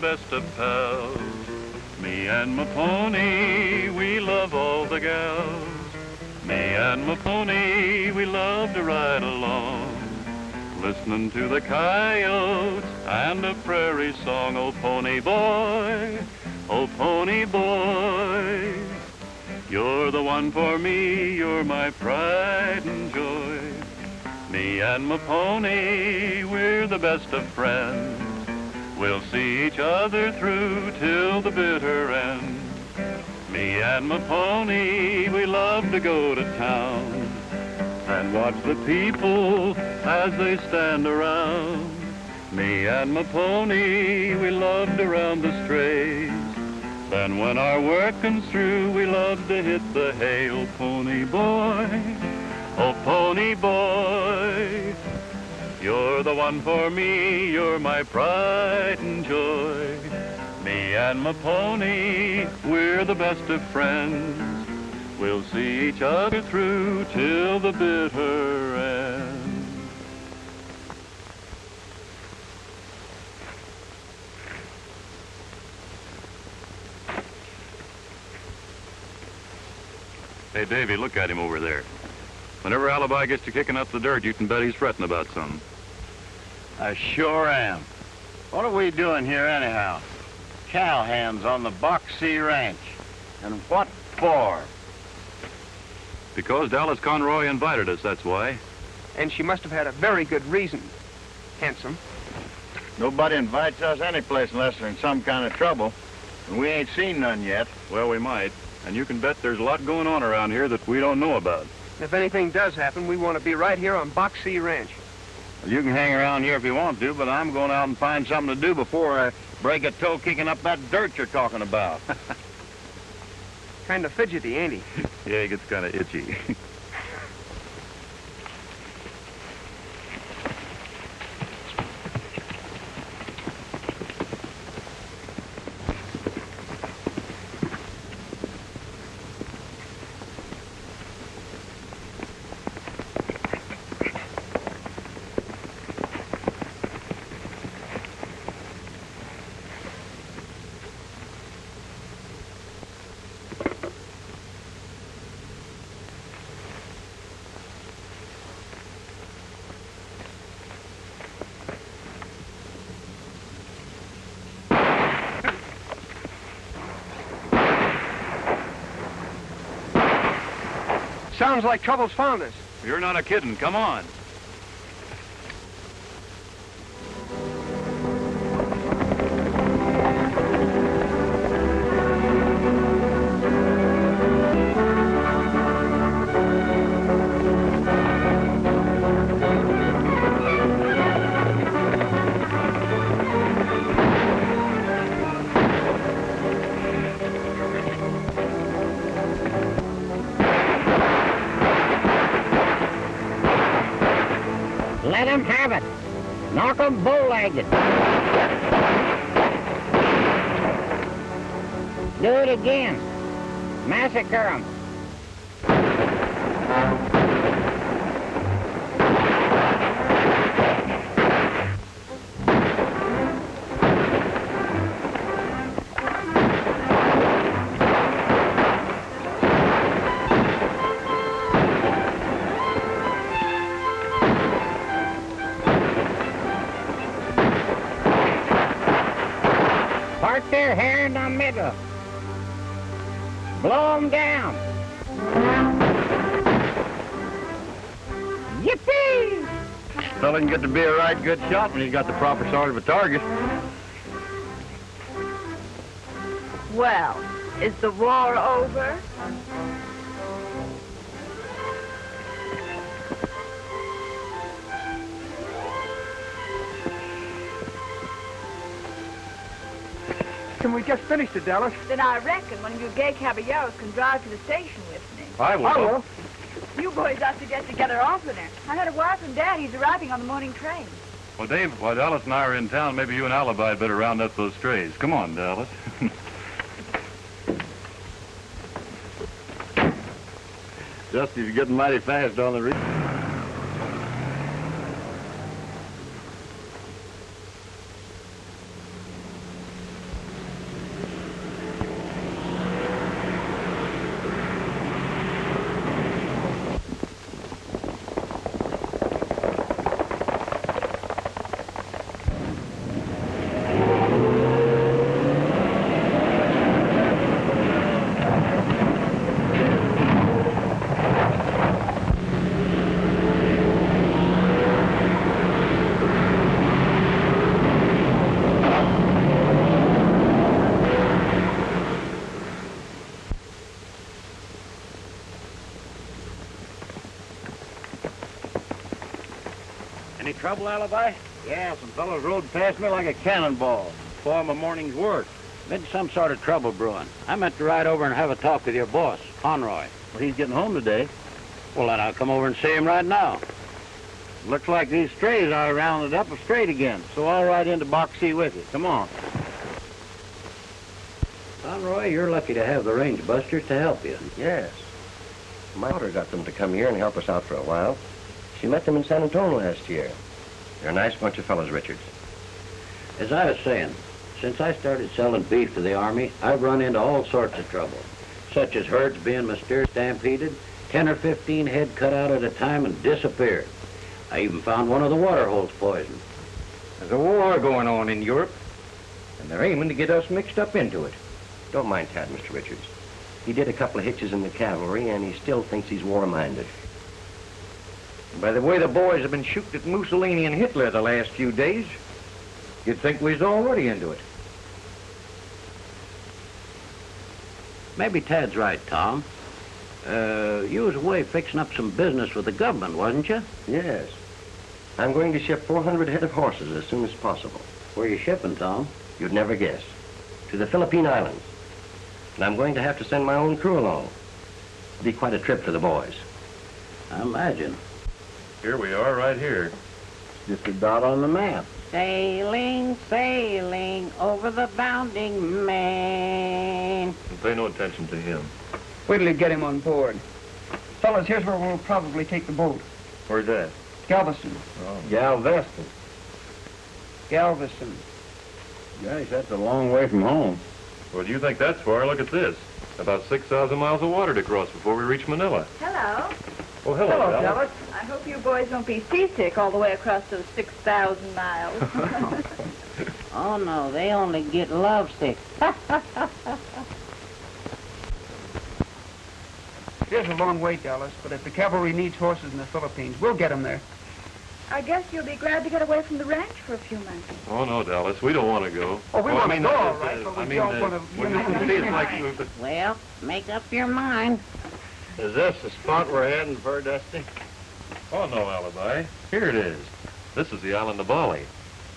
best of pals. Me and my pony, we love all the gals. Me and my pony, we love to ride along, listening to the coyotes and a prairie song. Oh, pony boy, you're the one for me, you're my pride and joy. Me and my pony, we're the best of friends. We'll see each other through till the bitter end. Me and my pony, we love to go to town and watch the people as they stand around. Me and my pony, we love to round the strays. Then when our working's through, we love to hit the hay. Oh, pony boy, you're the one for me, you're my pride and joy. Me and my pony, we're the best of friends. We'll see each other through till the bitter end. Hey, Davy, look at him over there. Whenever Alibi gets to kicking up the dirt, you can bet he's fretting about something. I sure am. What are we doing here anyhow? Cowhands on the Boxy Ranch. And what for? Because Dallas Conroy invited us, that's why. And she must have had a very good reason. Handsome. Nobody invites us any place unless they're in some kind of trouble. And we ain't seen none yet. Well, we might. And you can bet there's a lot going on around here that we don't know about. If anything does happen, we want to be right here on Boxy Ranch. Well, you can hang around here if you want to, but I'm going out and find something to do before I break a toe kicking up that dirt you're talking about. Kind of fidgety, ain't he? Yeah, he gets kind of itchy. Sounds like trouble's found us. You're not a kidding. Come on. Let 'em have it. Knock 'em bull-legged. Do it again. Massacre 'em. Part their hair in the middle. Blow 'em down. Yippee! Fella can get to be a right good shot when he's got the proper sort of a target. Well, is the war over? Can we just finish it, Dallas? Then I reckon one of you gay caballeros can drive to the station with me. I will. I will. You boys ought to get together oftener. I heard a wire from Dad. He's arriving on the morning train. Well, Dave, while Dallas and I are in town, maybe you and Alibi had better round up those strays. Come on, Dallas. Dusty's getting mighty fast on the reef. Any trouble, Alibi? Yeah, some fellows rode past me like a cannonball before my morning's work. Been some sort of trouble brewing. I meant to ride over and have a talk with your boss, Conroy. Well, he's getting home today. Well, then I'll come over and see him right now. Looks like these strays are rounded up straight again, so I'll ride into Box C with you. Come on. Conroy, you're lucky to have the range busters to help you. Yes. My daughter got them to come here and help us out for a while. She met them in San Antonio last year. They're a nice bunch of fellows, Richards. As I was saying, since I started selling beef to the Army, I've run into all sorts of trouble, such as herds being mysterious stampeded, 10 or 15 head cut out at a time and disappeared. I even found one of the water holes poisoned. There's a war going on in Europe, and they're aiming to get us mixed up into it. Don't mind Tad, Mr. Richards. He did a couple of hitches in the cavalry, and he still thinks he's war-minded. By the way the boys have been shooting at Mussolini and Hitler the last few days, you'd think we was already into it. Maybe Tad's right, Tom. You was away fixing up some business with the government, wasn't you? Yes. I'm going to ship 400 head of horses as soon as possible. Where you shipping, Tom? You'd never guess. To the Philippine Islands. And I'm going to have to send my own crew along. It'll be quite a trip for the boys. I imagine. Here we are, right here. Just a dot on the map. Sailing, sailing over the bounding main. Pay no attention to him. Wait till you get him on board. Fellas, here's where we'll probably take the boat. Where's that? Galveston. Oh. Galveston. Galveston. Gosh, that's a long way from home. Well, do you think that's far? Look at this. About 6,000 miles of water to cross before we reach Manila. Hello. Oh, hello, Dallas. I hope you boys won't be seasick all the way across those 6,000 miles. Oh, no, they only get lovesick. There's a long way, Dallas, but if the cavalry needs horses in the Philippines, we'll get them there. I guess you'll be glad to get away from the ranch for a few months. Oh, no, Dallas. We don't want to go. Oh, we want to go, all that right, is, but we I mean, don't want to... when you see it's like... Well, make up your mind. Is this the spot we're heading for, Dusty? Oh, no, Alibi. Here it is. This is the island of Bali.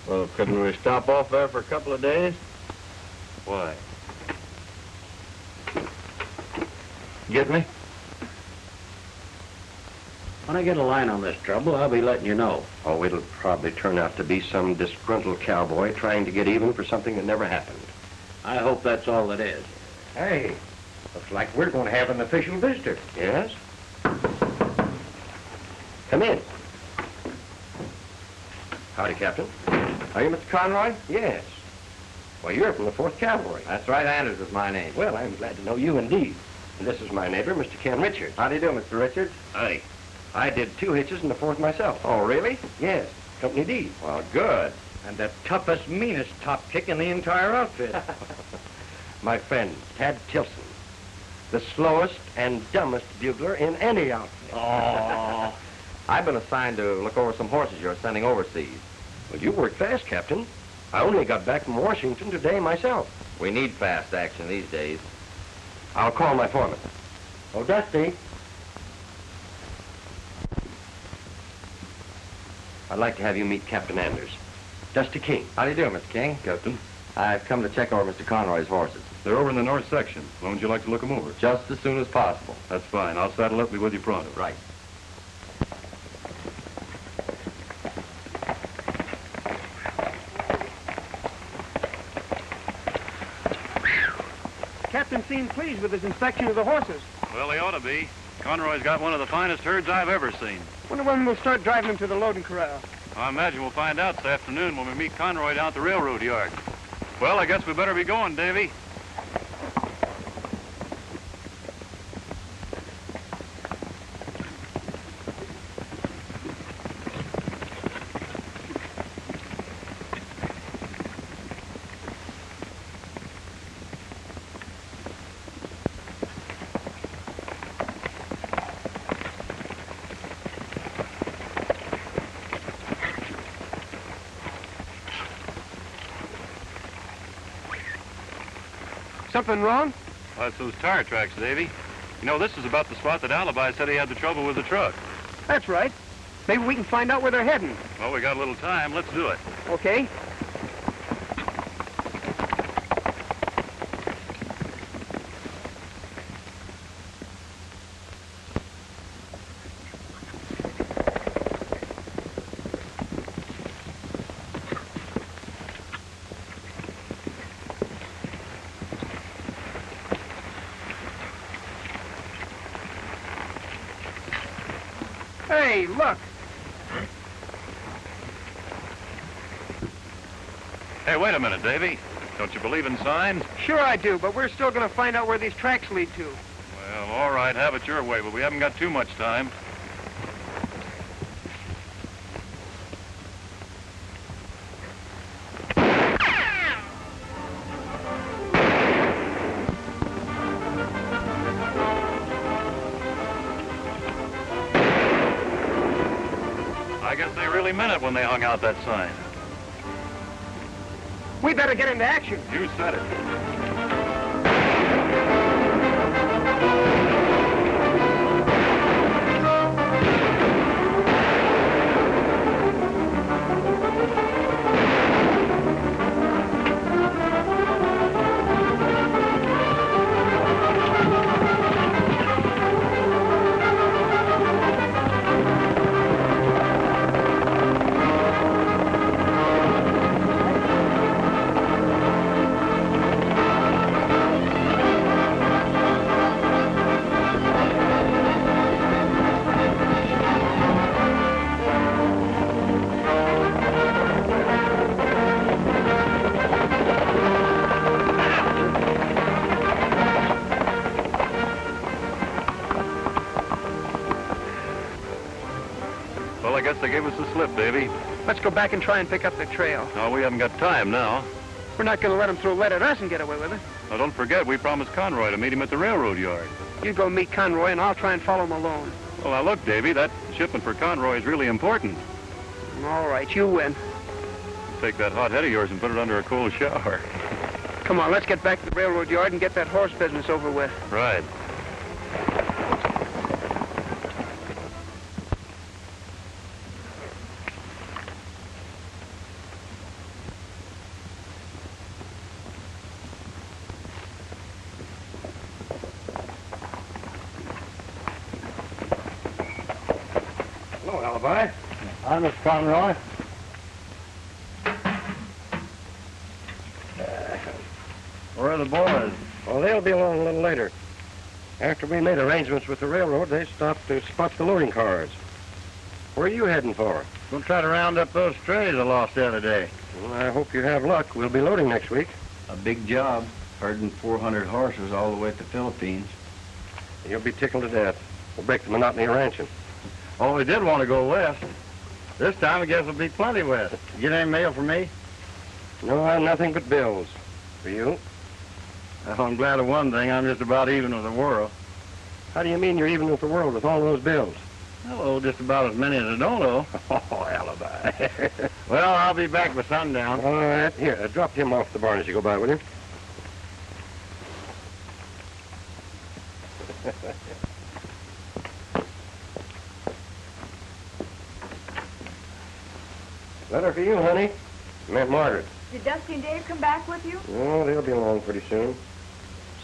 Well, couldn't we stop off there for a couple of days? Why? Get me? When I get a line on this trouble, I'll be letting you know. Oh, it'll probably turn out to be some disgruntled cowboy trying to get even for something that never happened. I hope that's all it is. Hey, looks like we're going to have an official visitor. Yes? Come in. Howdy, Captain. Are you Mr. Conroy? Yes. Well, you're from the 4th Cavalry. That's right, Anders is my name. Well, I'm glad to know you indeed. And this is my neighbor, Mr. Ken Richards. How do you do, Mr. Richards? Hi. I did 2 hitches in the 4th myself. Oh, really? Yes, Company D. Well, good. And the toughest, meanest top kick in the entire outfit. My friend, Tad Tilson. The slowest and dumbest bugler in any outfit. Oh. I've been assigned to look over some horses you're sending overseas. Well, you work fast, Captain. I only got back from Washington today myself. We need fast action these days. I'll call my foreman. Oh, Dusty. I'd like to have you meet Captain Anders. Dusty King. How do you do, Mr. King? Captain, I've come to check over Mr. Conroy's horses. they're over in the north section. When would you like to look them over? Just as soon as possible. That's fine. I'll saddle up, be with you pronto. Right. Captain seemed pleased with his inspection of the horses. Well, they ought to be. Conroy's got one of the finest herds I've ever seen. Wonder when we'll start driving them to the loading corral. I imagine we'll find out this afternoon when we meet Conroy down at the railroad yard. Well, I guess we better be going, Davy. Something wrong? Well, that's those tire tracks, Davy. You know, this is about the spot that Alibi said he had the trouble with the truck. That's right. Maybe we can find out where they're heading. Well, we got a little time. Let's do it. Okay? Hey, look. Hey, wait a minute, Davy. Don't you believe in signs? Sure I do, but we're still going to find out where these tracks lead to. Well, all right, have it your way, but we haven't got too much time. I guess they really meant it when they hung out that sign. We better get into action. You said it. Well, I guess they gave us the slip, Davy. Let's go back and try and pick up the trail. No, we haven't got time now. We're not going to let them throw lead at us and get away with it. Now, don't forget, we promised Conroy to meet him at the railroad yard. You go meet Conroy, and I'll try and follow him alone. Well, now, look, Davy, that shipment for Conroy is really important. All right, you win. Take that hot head of yours and put it under a cold shower. Come on, let's get back to the railroad yard and get that horse business over with. Right. Hello, Alibi. I'm Mr. Conroy. Where are the boys? Well, they'll be along a little later. After we made arrangements with the railroad, they stopped to spot the loading cars. Where are you heading for? We'll try to round up those strays I lost the other day. Well, I hope you have luck. We'll be loading next week. A big job, herding 400 horses all the way to the Philippines. You'll be tickled to death. We'll break the monotony of ranching. Oh, we did want to go west. This time I guess it'll be plenty west. Get any mail for me? No, nothing but bills. For you? Well, I'm glad of one thing. I'm just about even with the world. How do you mean you're even with the world with all those bills? Oh, just about as many as I don't owe. Oh, Alibi. Well, I'll be back by sundown. All right. Here, drop him off the barn as you go by, will you? Letter for you, honey. Aunt Margaret. Did Dusty and Dave come back with you? Oh, they'll be along pretty soon.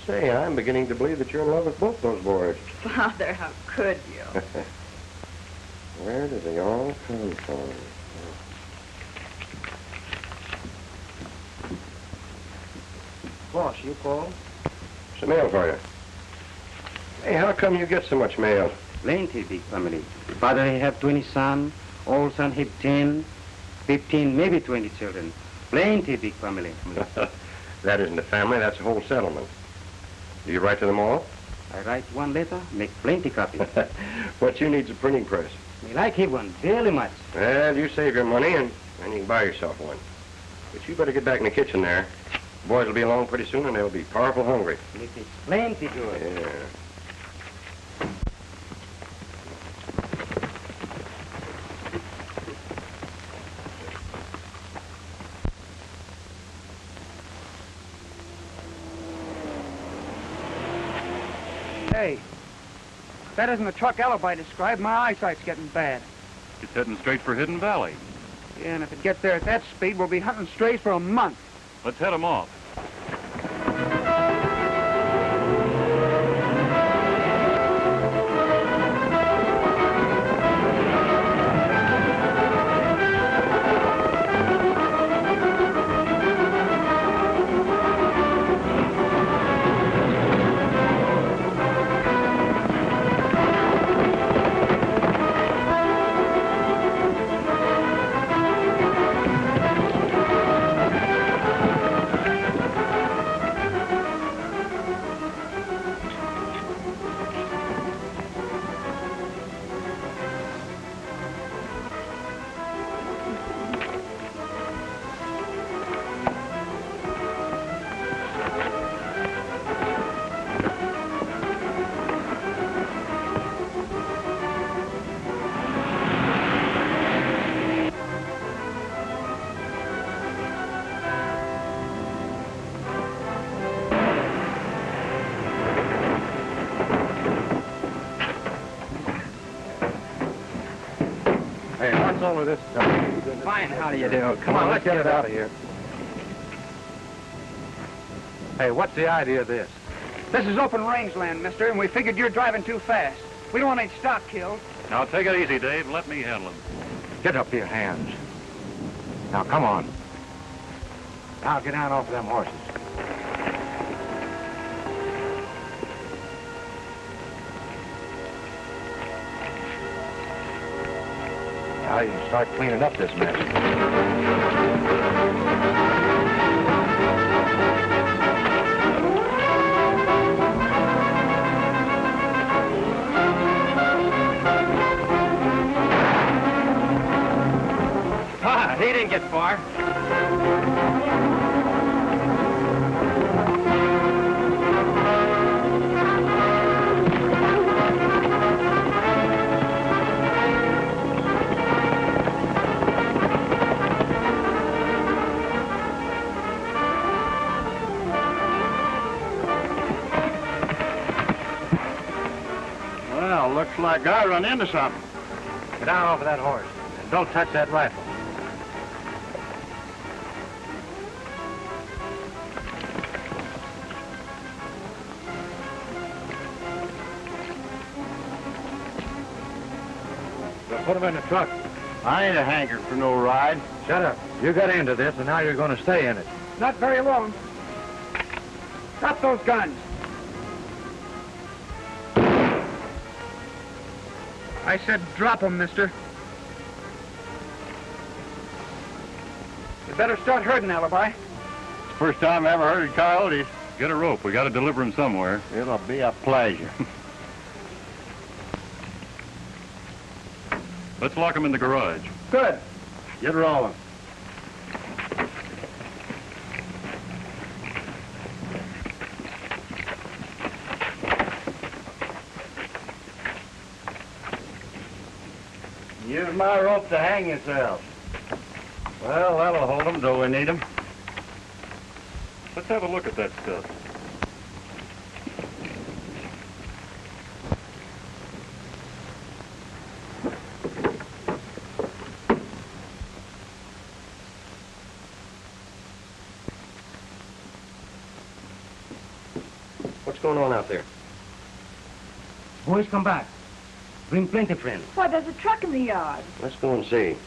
Say, I'm beginning to believe that you're in love with both those boys. Father, how could you? Where do they all come from? Boss, you called? Some mail for you. Hey, how come you get so much mail? Plenty big family. Father have 20 sons, all son have 10, 15, maybe 20 children. Plenty big family. That isn't a family, that's a whole settlement. Do you write to them all? I write one letter, make plenty copies. What you need's a printing press. Me like him one very much. Well, you save your money and then you can buy yourself one. But you better get back in the kitchen there. The boys will be along pretty soon and they'll be powerful hungry. Make it plenty good. Yeah. Hey, that isn't the truck Alibi described. My eyesight's getting bad. It's heading straight for Hidden Valley. Yeah, and if it gets there at that speed, we'll be hunting strays for a month. Let's head 'em off. Hey, what's all of this stuff? Fine, how do you do? Come on, let's get it out of here. Hey, what's the idea of this? This is open rangeland, mister, and we figured you're driving too fast. We don't want any stock killed. Now take it easy, Dave, and let me handle him. Get up to your hands. Now, come on. Now, get down off of them horses. Now you can start cleaning up this mess. He didn't get far. Well, looks like I run into something. Get down off of that horse. And don't touch that rifle. Now put him in the truck. I ain't a hankering for no ride. Shut up. You got into this, and now you're going to stay in it. Not very long. Drop those guns. I said drop them, mister. You better start herding, Alibi. It's the first time I ever heard of coyotes. Get a rope. We got to deliver him somewhere. It'll be a pleasure. Let's lock him in the garage. Good. Get rolling. Use my rope to hang yourselves. Well, that'll hold them till we need them. Let's have a look at that stuff. What's going on out there? Boys, come back. Bring plenty friends. Why, there's a truck in the yard. Let's go and see.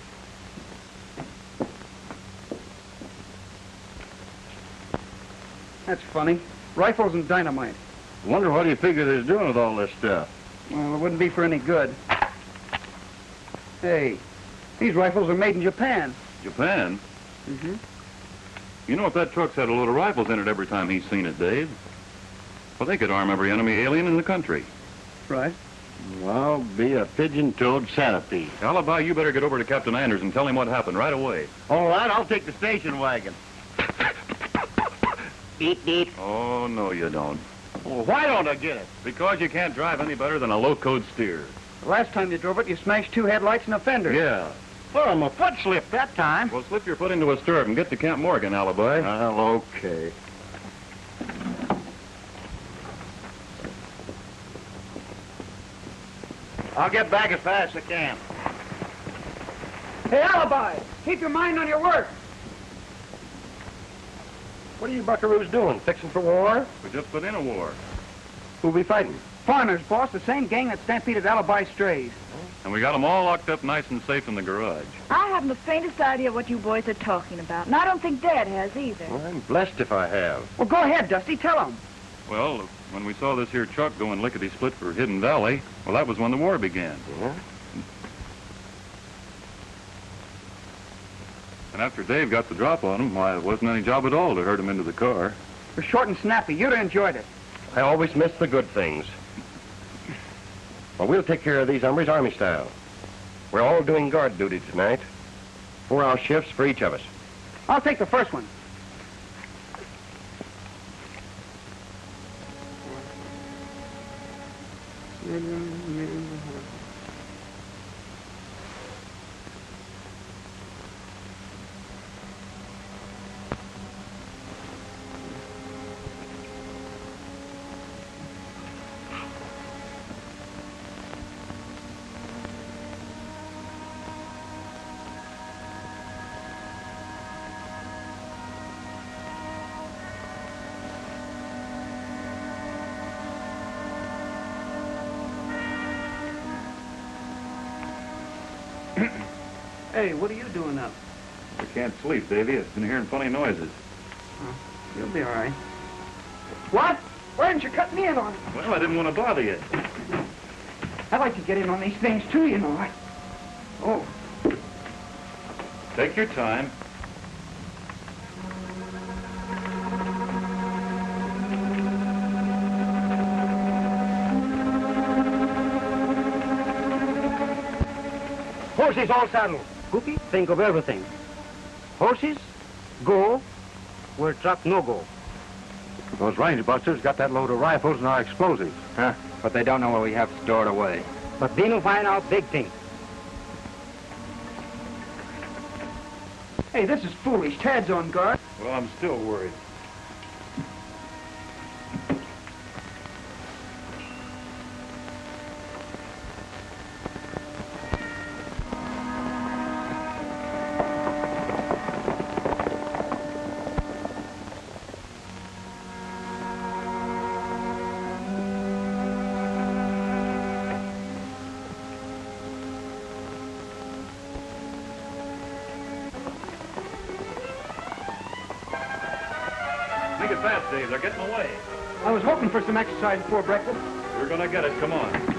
That's funny. Rifles and dynamite. Wonder what he figured he's doing with all this stuff. Well, it wouldn't be for any good. Hey, these rifles are made in Japan. Japan? Mm-hmm. You know if that truck's had a load of rifles in it every time he's seen it, Dave? Well, they could arm every enemy alien in the country. Right. Well, be a pigeon-toed centipede. Alibi, you better get over to Captain Anders and tell him what happened right away. All right, I'll take the station wagon. Beep, beep. Oh, no, you don't. Well, why don't I get it? Because you can't drive any better than a low-code steer. The last time you drove it, you smashed 2 headlights and a fender. Yeah. Well, my foot slipped that time. Well, slip your foot into a stirrup and get to Camp Morgan, Alibi. Well, okay. I'll get back as fast as I can. Hey, Alibi, keep your mind on your work. What are you buckaroos doing? Fixing for war? We just put in a war. Who'll be fighting? Foreigners, boss, the same gang that stampeded Alibi strays. And we got them all locked up nice and safe in the garage. I haven't the faintest idea what you boys are talking about, and I don't think Dad has either. Well, I'm blessed if I have. Well, go ahead, Dusty, tell them. Well, when we saw this here truck going lickety-split for Hidden Valley, well, that was when the war began. Yeah? And after Dave got the drop on him, why, it wasn't any job at all to herd him into the car. You're short and snappy. You'd have enjoyed it. I always miss the good things. Well, we'll take care of these hombres Army style. We're all doing guard duty tonight. 4-hour shifts for each of us. I'll take the first one. Hey, what are you doing up? I can't sleep, Davy. I've been hearing funny noises. Oh, you'll be all right. What? Why didn't you cut me in on it? Well, I didn't want to bother you. I like to get in on these things, too, you know. Oh. Take your time. Horses all saddled. Cookie, think of everything. Horses, go where truck no go. Those range busters got that load of rifles and our explosives. Huh? But they don't know what we have stored away. But then we'll find out big things. Hey, this is foolish. Tad's on guard. Well, I'm still worried. Make it fast, Dave. They're getting away. I was hoping for some exercise before breakfast. We're gonna get it. Come on.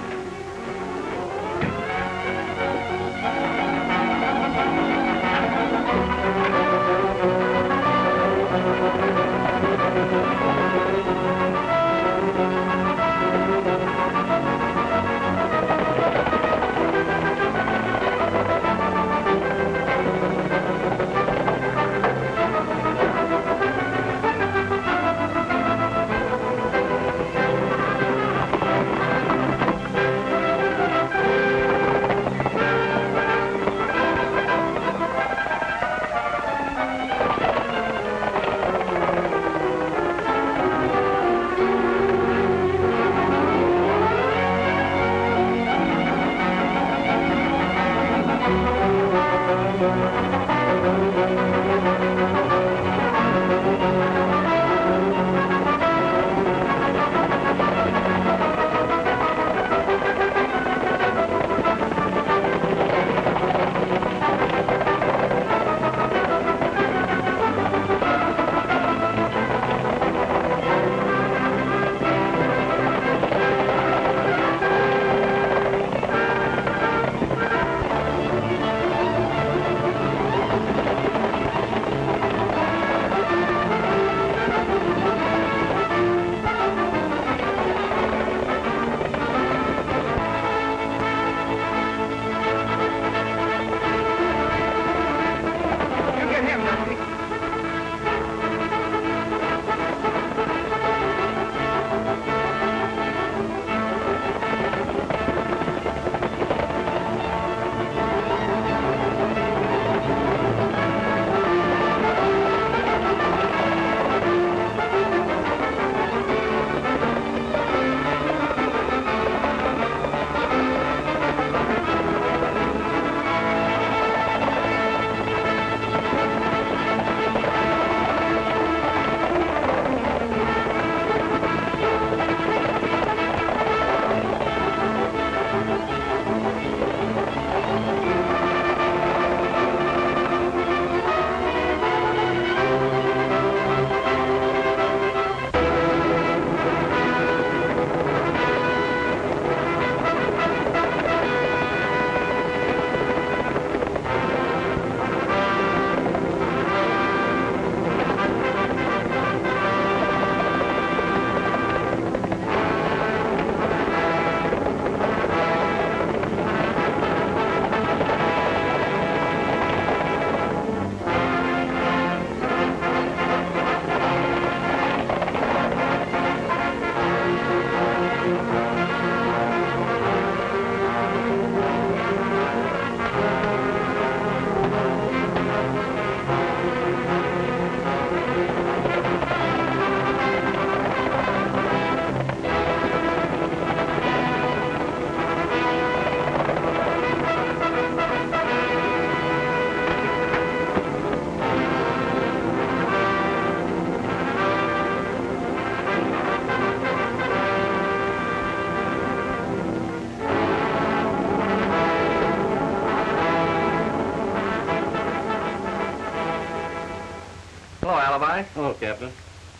Fly. Hello, Captain.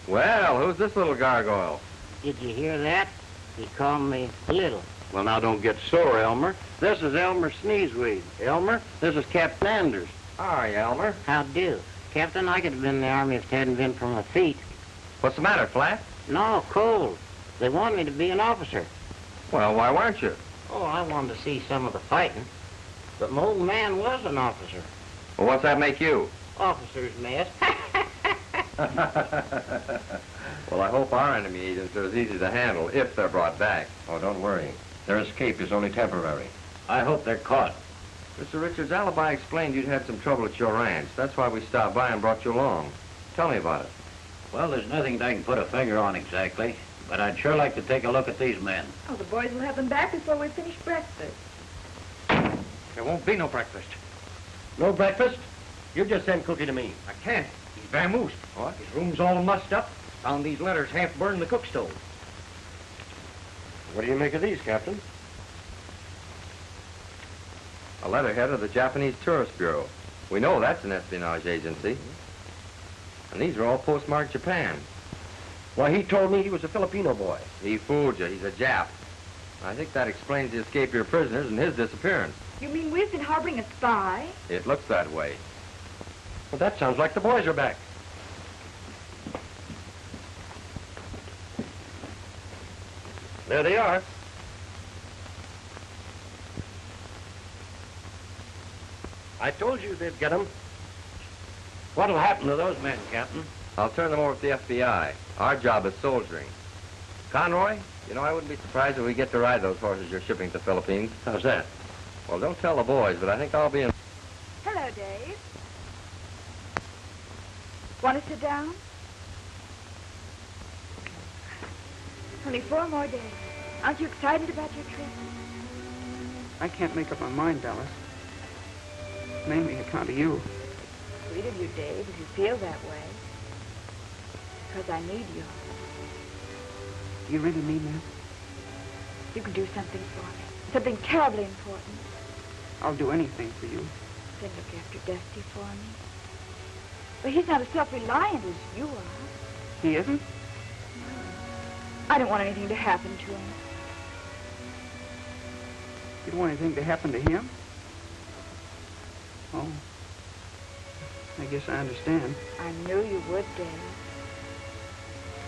Well, who's this little gargoyle? Did you hear that? He called me little. Well, now don't get sore, Elmer. This is Elmer Sneezeweed. Elmer, this is Captain Anders. Hi, Elmer. How do? Captain, I could have been in the Army if it hadn't been for my feet. What's the matter, Flat? No, cold. They want me to be an officer. Well, why weren't you? Oh, I wanted to see some of the fighting. But my old man was an officer. Well, what's that make you? Officer's mess. Well, I hope our enemy agents are as easy to handle if they're brought back. Oh, don't worry. Their escape is only temporary. I hope they're caught. Mr. Richards' alibi explained you'd had some trouble at your ranch. That's why we stopped by and brought you along. Tell me about it. Well, there's nothing that I can put a finger on exactly, but I'd sure like to take a look at these men. Oh, the boys will have them back before we finish breakfast. There won't be no breakfast. No breakfast? You just send Cookie to me. I can't. He's vamoosed. What? His room's all mussed up. Found these letters half burned in the cook stove. What do you make of these, Captain? A letterhead of the Japanese Tourist Bureau. We know that's an espionage agency. And these are all postmarked Japan. Why, he told me he was a Filipino boy. He fooled you. He's a Jap. I think that explains the escape of your prisoners and his disappearance. You mean we've been harboring a spy? It looks that way. Well, that sounds like the boys are back. There they are. I told you they'd get them. What'll happen to those men, Captain? I'll turn them over to the FBI. Our job is soldiering. Conroy, you know, I wouldn't be surprised if we get to ride those horses you're shipping to the Philippines. How's that? Well, don't tell the boys, but I think I'll be in... Hello, Dave. Want to sit down? Only 4 more days. Aren't you excited about your trip? I can't make up my mind, Dallas. Mainly account of you. Sweet of you, Dave, if you feel that way. Because I need you. Do you really mean that? You can do something for me. Something terribly important. I'll do anything for you. Then look after Dusty for me. But he's not as self-reliant as you are. He isn't? I don't want anything to happen to him. You don't want anything to happen to him? Oh. I guess I understand. I knew you would, Dave.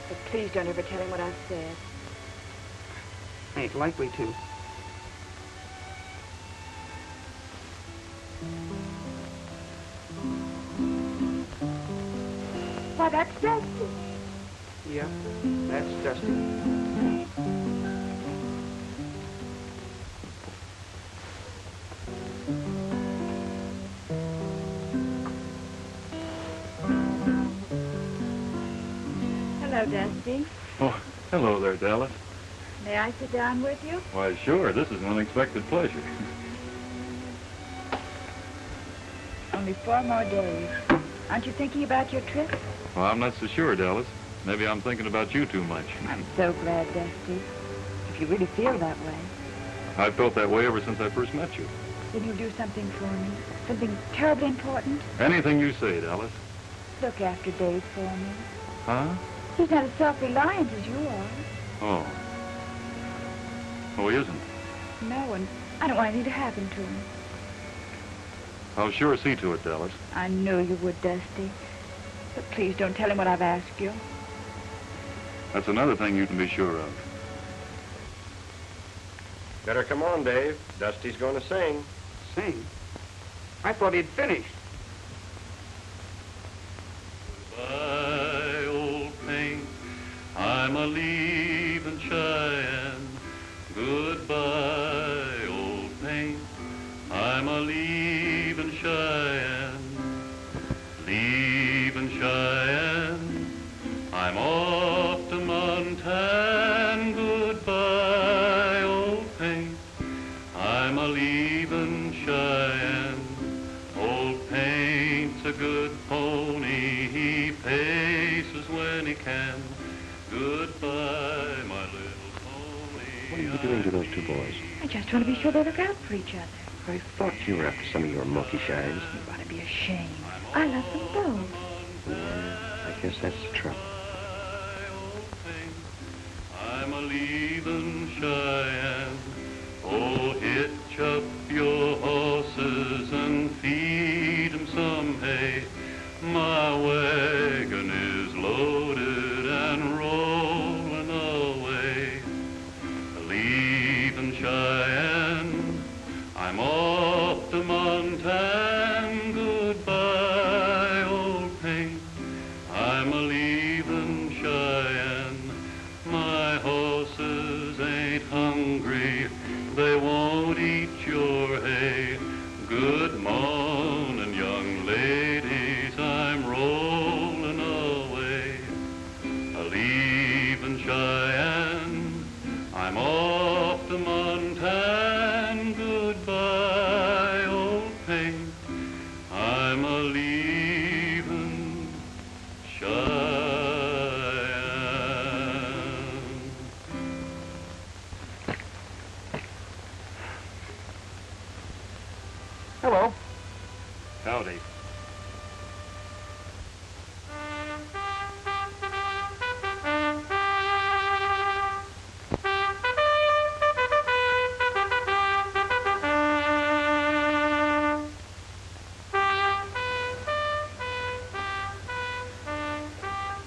But please don't ever tell him what I've said. I ain't likely to. Why, that's Dusty. Yeah, that's Dusty. Hello, Dusty. Oh, hello there, Dallas. May I sit down with you? Why, sure. This is an unexpected pleasure. Only 4 more days. Aren't you thinking about your trip? Well, I'm not so sure, Dallas. Maybe I'm thinking about you too much. I'm so glad, Dusty. If you really feel that way, I've felt that way ever since I first met you. then you'll do something for me. Something terribly important. Anything you say, Dallas. Look after Dave for me. Huh? He's not as self-reliant as you are. Oh. Oh, he isn't. No, and I don't want anything to happen to him. I'll sure see to it, Dallas. I knew you would, Dusty. But please don't tell him what I've asked you. That's another thing you can be sure of. Better come on, Dave. Dusty's going to sing. Sing? I thought he'd finished. Goodbye, old paint. I'm a leaving Cheyenne. Goodbye, old paint. I'm a leaving Cheyenne. Leaving Cheyenne. I'm off to Montan. Goodbye, old paint. I'm a leaving Cheyenne. Old paint's a good pony. He paces when he can. Goodbye, my little pony. What are you doing to those 2 boys? I just want to be sure they look out for each other. I thought you were after some of your monkey shines. You ought to be ashamed. I love them both. I guess that's the trouble. I'm a leaving Cheyenne. Oh, hitch up your horses and feed 'em some hay. My wagon is loaded and rolling away. Leaving Cheyenne, I'm off to Montana. Goodbye, old pain. I'm a leaving Cheyenne. My horses ain't hungry. They won't eat your hay. Good morning, young ladies. I'm rolling away. Leaving Cheyenne. I'm off to Montana. Goodbye, old pain. I'm a leaving Cheyenne. Hello. Howdy.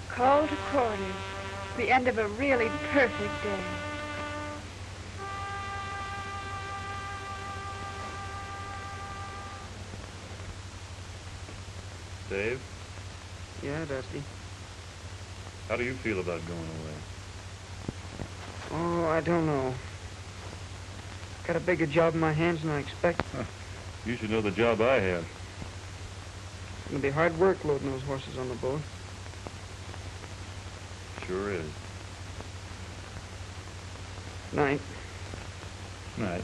Call to quarters. The end of a really perfect day. Dave, Yeah, Dusty. how do you feel about going away? Oh, I don't know. Got a bigger job in my hands than I expect. You should know the job I have. It's gonna be hard work loading those horses on the boat. Sure is. Night. Night.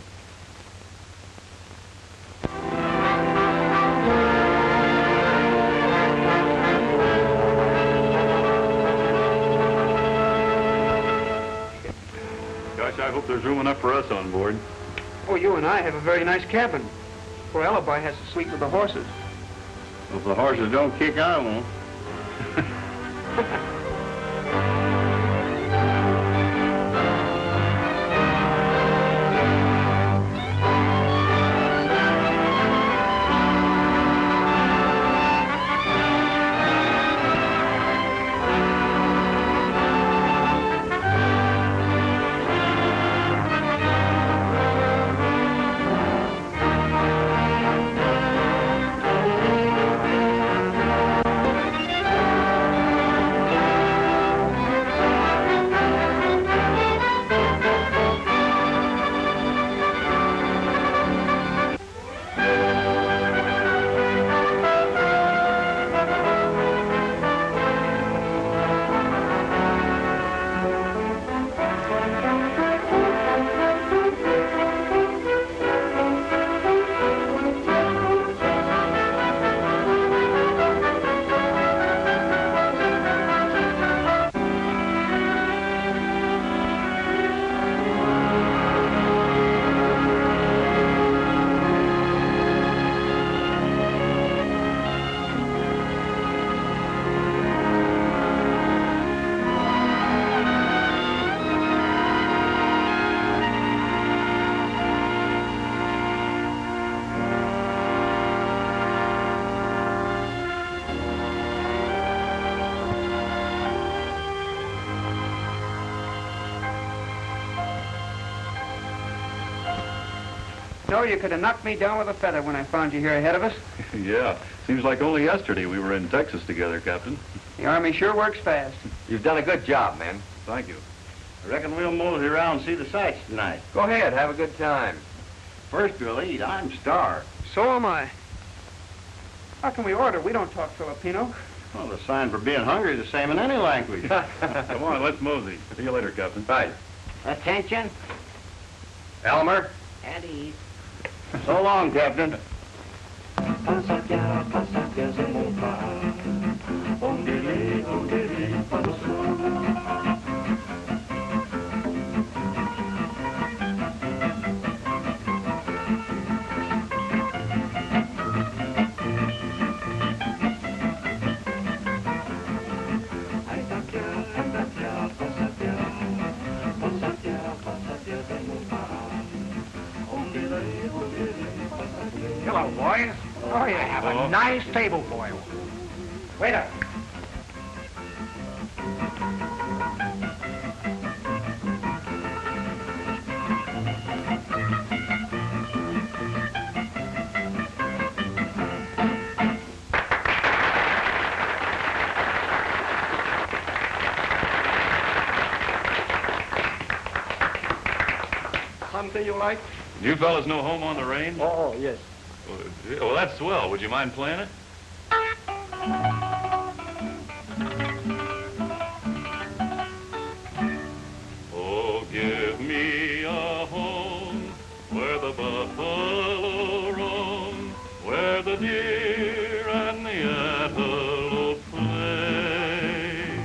Gosh, I hope there's room enough for us on board. Oh, you and I have a very nice cabin. Poor Alibi has to sleep with the horses. Well, if the horses don't kick, I won't. No, you could have knocked me down with a feather when I found you here ahead of us. Yeah, seems like only yesterday we were in Texas together, Captain. The Army sure works fast. You've done a good job, man. Thank you. I reckon we'll mosey around and see the sights tonight. Go ahead, have a good time. First we'll eat. I'm starved. So am I. How can we order? We don't talk Filipino. Well, the sign for being hungry is the same in any language. Come on, let's mosey. See you later, Captain. Right. Attention, Elmer, at ease. so long, Captain. Hello, boys. Oh, you have a nice table for you. Waiter. Something you like? You fellas know Home on the Range? Oh, yes. Well, that's swell. Would you mind playing it? Oh, give me a home where the buffalo roam, where the deer and the antelope play,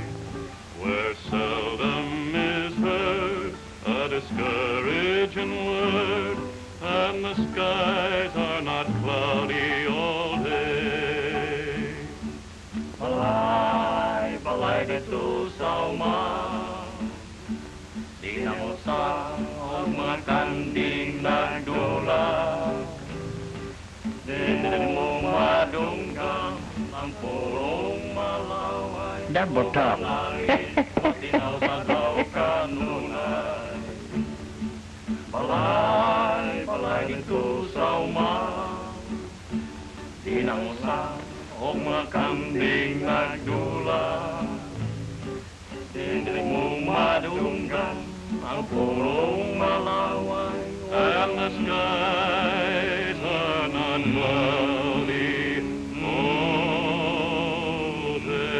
where seldom is heard a discouraging word, and the skies are not cloudy all day. Balay, balay dito sa uma, di na mo sa magkanding nagdula, di mo madunggang ang purong malaway. Double top. Tinaw sa daw kanunay. Balay, balay dito sa uma, di na mo sa mga kambing nagdula, di mo madunggan ang purong malaway, and the skies are not cloudy all day.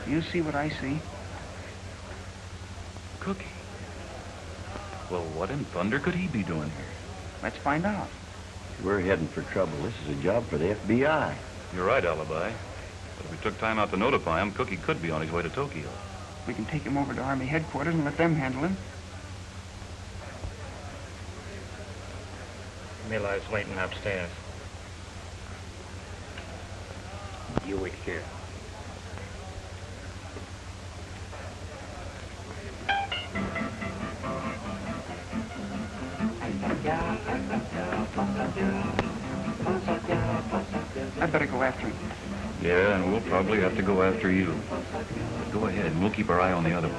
You see what I see? Cookie. Well, what in thunder could he be doing here? Let's find out. We're heading for trouble. This is a job for the FBI. You're right, Alibi. But if we took time out to notify him, Cookie could be on his way to Tokyo. We can take him over to Army headquarters and let them handle him. Mila's waiting upstairs. You wait here. I'd better go after him. Yeah, and we'll probably have to go after you. Go ahead, and we'll keep our eye on the other one.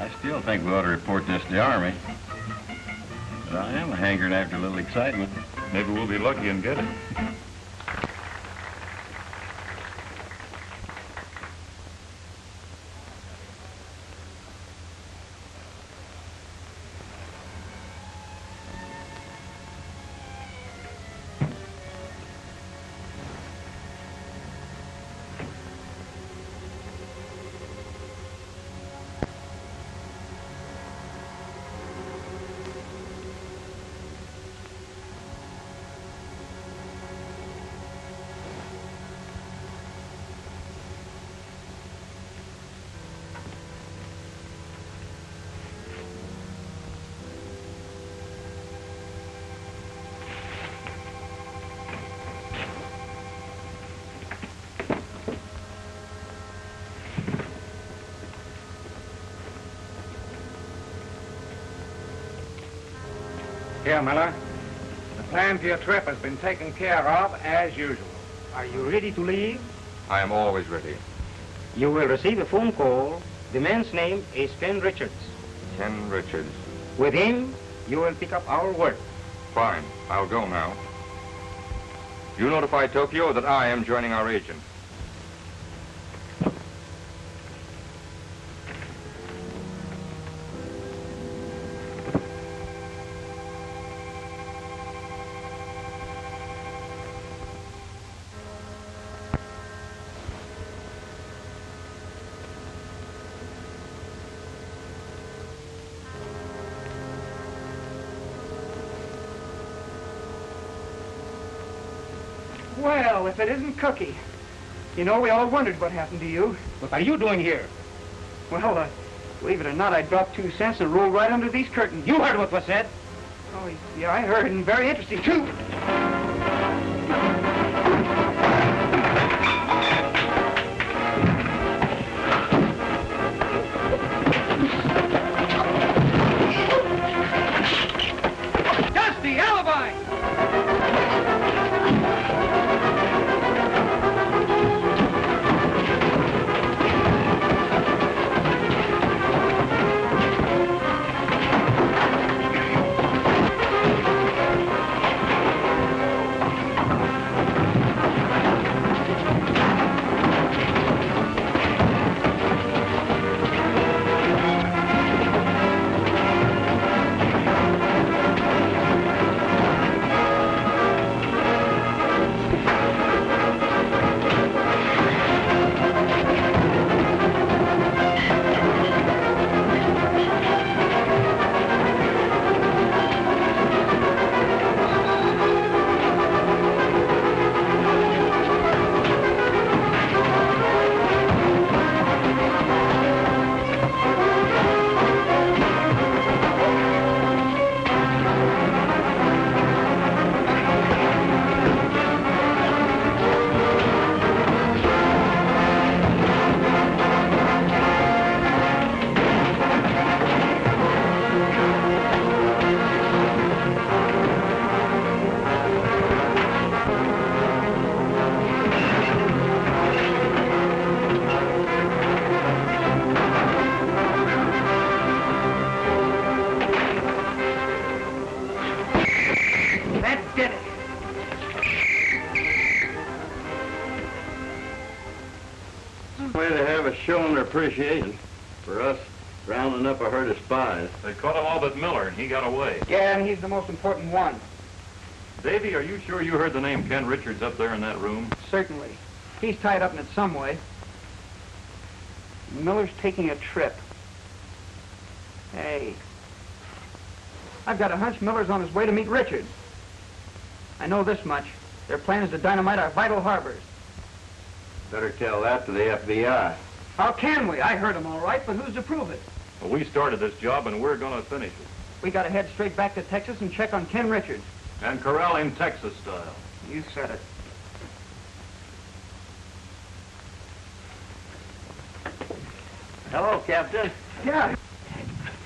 I still think we ought to report this to the Army. But I am hankering after a little excitement. Maybe we'll be lucky and get it. Here, Miller. The plan for your trip has been taken care of as usual. Are you ready to leave? I am always ready. You will receive a phone call. The man's name is Ken Richards. Ken Richards. With him, you will pick up our work. Fine. I'll go now. You notify Tokyo that I am joining our agent. Well, if it isn't Cookie. You know, we all wondered what happened to you. What are you doing here? Well, believe it or not, I dropped 2 cents and rolled right under these curtains. You heard what was said. Oh, yeah, I heard, and very interesting, too. Dusty, alibi! That did it. Way to have us showing their appreciation for us rounding up a herd of spies. They caught him all but Miller, and he got away. Yeah, and he's the most important one. Davy, are you sure you heard the name Ken Richards up there in that room? Certainly. He's tied up in it some way. Miller's taking a trip. Hey. I've got a hunch Miller's on his way to meet Richards. I know this much. Their plan is to dynamite our vital harbors. Better tell that to the FBI. How can we? I heard him all right, but who's to prove it? Well, we started this job, and we're going to finish it. We got to head straight back to Texas and check on Ken Richards. And corral him Texas style. You said it. Hello, Captain. Yeah.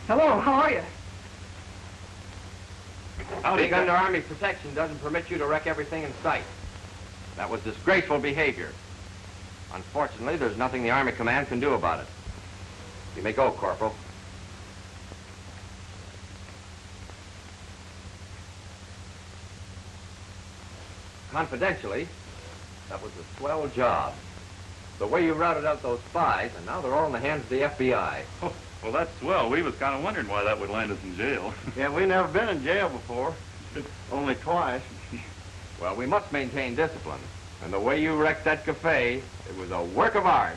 Hello, how are you? Being under Army protection doesn't permit you to wreck everything in sight. That was disgraceful behavior. Unfortunately, there's nothing the Army Command can do about it. You may go, Corporal. Confidentially, that was a swell job. The way you routed out those spies, and now they're all in the hands of the FBI. Oh, well, that's swell. We was kind of wondering why that would land us in jail. Yeah, we never been in jail before. Only twice. Well, we must maintain discipline. And the way you wrecked that cafe, it was a work of art.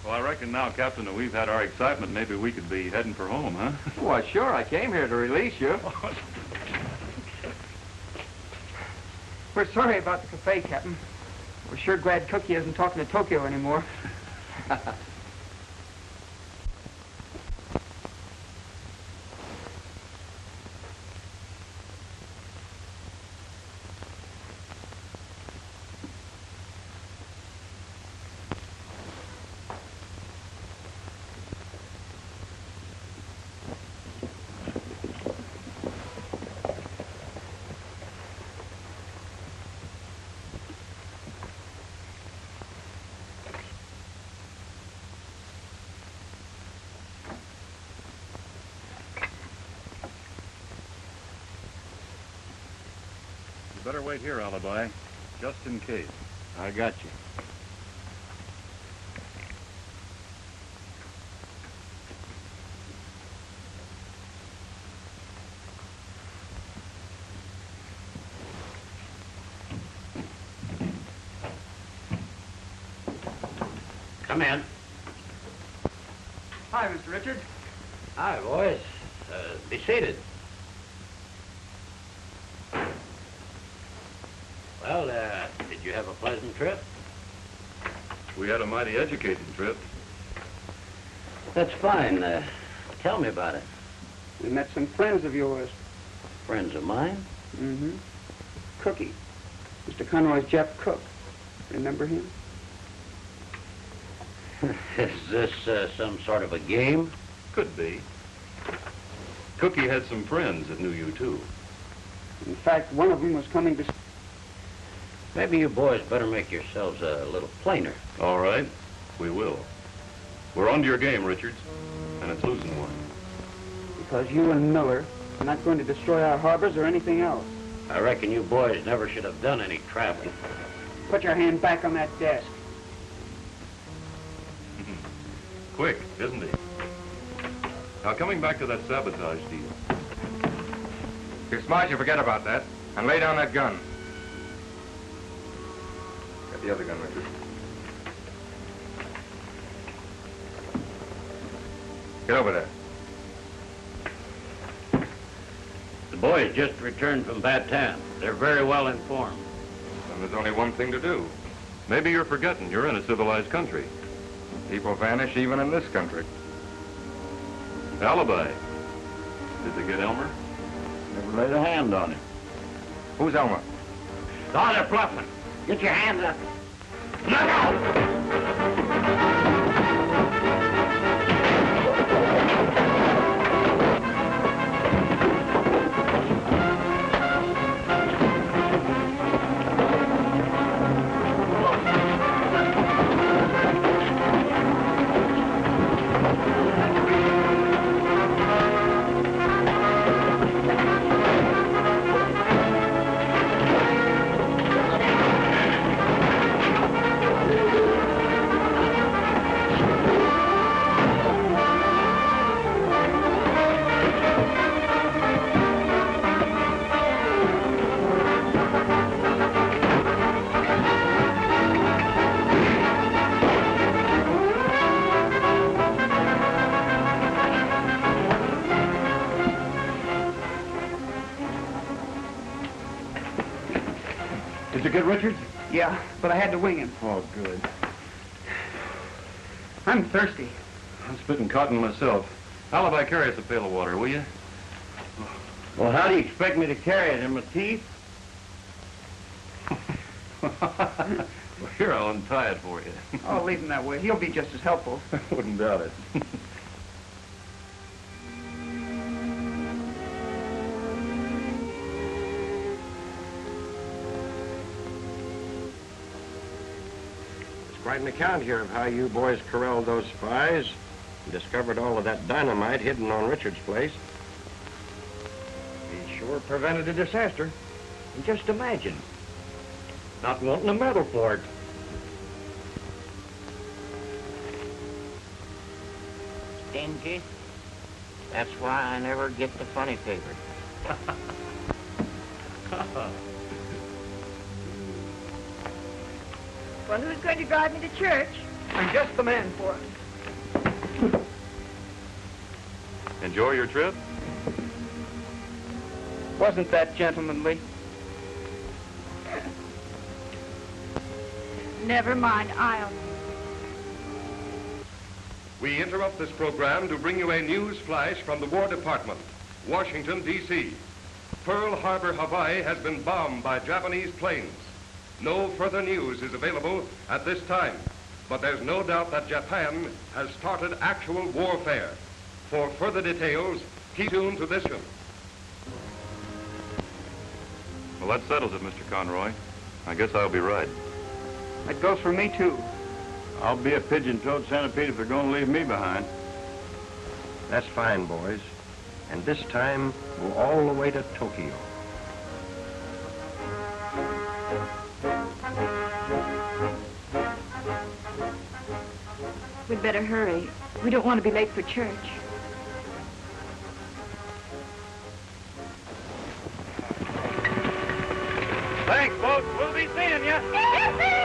Well, I reckon now, Captain, that we've had our excitement, maybe we could be heading for home, huh? Well, sure, I came here to release you. We're sorry about the cafe, Captain. We're sure glad Cookie isn't talking to Tokyo anymore. Better wait here, Alibi, just in case. I got you. Come in. Hi, Mr. Richards. Hi, boys. Be seated. Well, you have a pleasant trip? We had a mighty educated trip. That's fine. Tell me about it. We met some friends of yours. Friends of mine? Mm-hmm. Cookie. Mr. Conroy's Jeff Cook. Remember him? Is this some sort of a game? Could be. Cookie had some friends that knew you, too. In fact, one of them was coming to... Maybe you boys better make yourselves a little plainer. All right, we will. We're on to your game, Richards, and it's losing one. Because you and Miller are not going to destroy our harbors or anything else. I reckon you boys never should have done any traveling. Put your hand back on that desk. Quick, isn't he? Now, coming back to that sabotage deal. If you're smart, you forget about that. And lay down that gun. Get the other gun, Richard. Get over there. The boys just returned from Bataan. They're very well informed. And there's only one thing to do. Maybe you're forgetting you're in a civilized country. People vanish even in this country. Alibi. Did they get Elmer? Never laid a hand on him. Who's Elmer? Oh, they're bluffing. Get your hands up. Look out! Did you get Richards? Yeah, but I had to wing him. Oh, good. I'm thirsty. I'm spitting cotton myself. Alibi, carry us a pail of water, will you? Well, how do you expect me to carry it? In my teeth? Well, here, I'll untie it for you. Oh, leave him that way. He'll be just as helpful. I wouldn't doubt it. Quite an account here of how you boys corralled those spies and discovered all of that dynamite hidden on Richard's place. He sure prevented a disaster. And just imagine, not wanting a medal for it. Stingy. That's why I never get the funny paper. Well, who's going to drive me to church? I'm just the man for it. Enjoy your trip? Wasn't that gentlemanly? Never mind, I'll... We interrupt this program to bring you a news flash from the War Department, Washington, D.C. Pearl Harbor, Hawaii has been bombed by Japanese planes. No further news is available at this time, but there's no doubt that Japan has started actual warfare. For further details, keep tuned to this show. Well, that settles it, Mr. Conroy. I guess I'll be right. That goes for me, too. I'll be a pigeon-toed centipede if they're going to leave me behind. That's fine, boys. And this time, we'll all the way to Tokyo. We'd better hurry. We don't want to be late for church. Thanks, folks. We'll be seeing you.